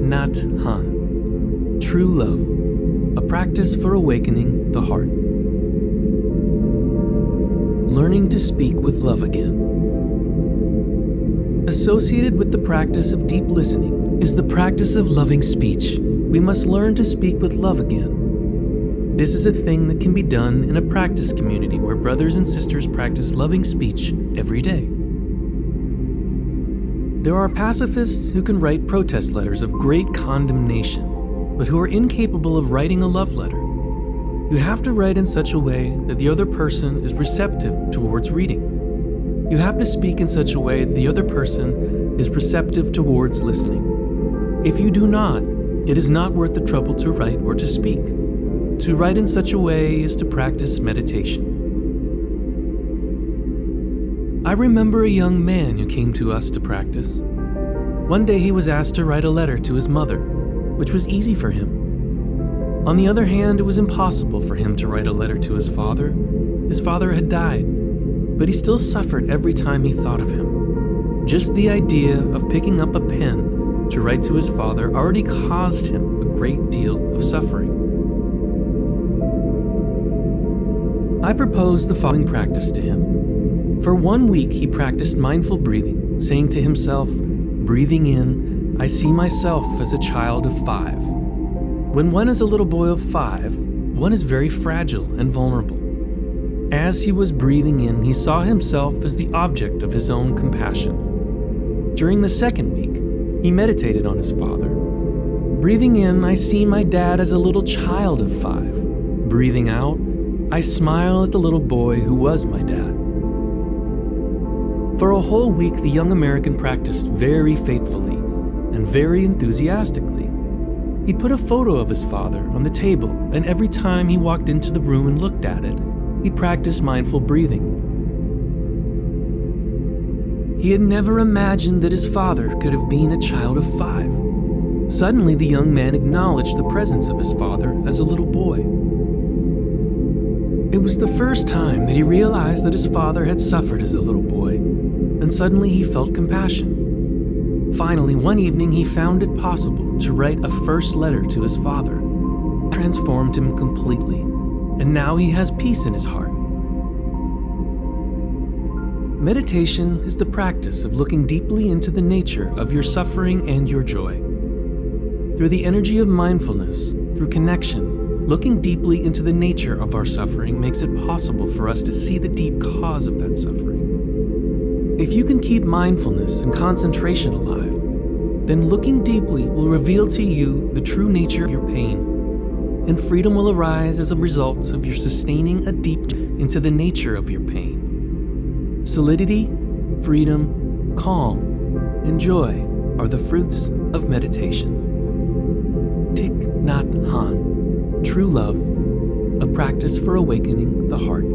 Nhat Hanh. True love, a practice for awakening the heart. Learning to speak with love again. Associated with the practice of deep listening is the practice of loving speech. We must learn to speak with love again. This is a thing that can be done in a practice community where brothers and sisters practice loving speech every day. There are pacifists who can write protest letters of great condemnation, but who are incapable of writing a love letter. You have to write in such a way that the other person is receptive towards reading. You have to speak in such a way that the other person is receptive towards listening. If you do not, it is not worth the trouble to write or to speak. To write in such a way is to practice meditation. I remember a young man who came to us to practice. One day he was asked to write a letter to his mother, which was easy for him. On the other hand, it was impossible for him to write a letter to his father. His father had died, but he still suffered every time he thought of him. Just the idea of picking up a pen to write to his father already caused him a great deal of suffering. I proposed the following practice to him. For 1 week, he practiced mindful breathing, saying to himself, breathing in, I see myself as a child of 5. When one is a little boy of 5, one is very fragile and vulnerable. As he was breathing in, he saw himself as the object of his own compassion. During the 2nd week, he meditated on his father. Breathing in, I see my dad as a little child of 5. Breathing out, I smile at the little boy who was my dad. For a whole week, the young American practiced very faithfully and very enthusiastically. He put a photo of his father on the table, and every time he walked into the room and looked at it, he practiced mindful breathing. He had never imagined that his father could have been a child of 5. Suddenly, the young man acknowledged the presence of his father as a little boy. It was the first time that he realized that his father had suffered as a little boy, and suddenly he felt compassion. Finally, one evening he found it possible to write a first letter to his father. It transformed him completely, and now he has peace in his heart. Meditation is the practice of looking deeply into the nature of your suffering and your joy. Through the energy of mindfulness, through connection, looking deeply into the nature of our suffering makes it possible for us to see the deep cause of that suffering. If you can keep mindfulness and concentration alive, then looking deeply will reveal to you the true nature of your pain, and freedom will arise as a result of your sustaining a deep into the nature of your pain. Solidity, freedom, calm, and joy are the fruits of meditation. Thich Nhat Hanh. True love, a practice for awakening the heart.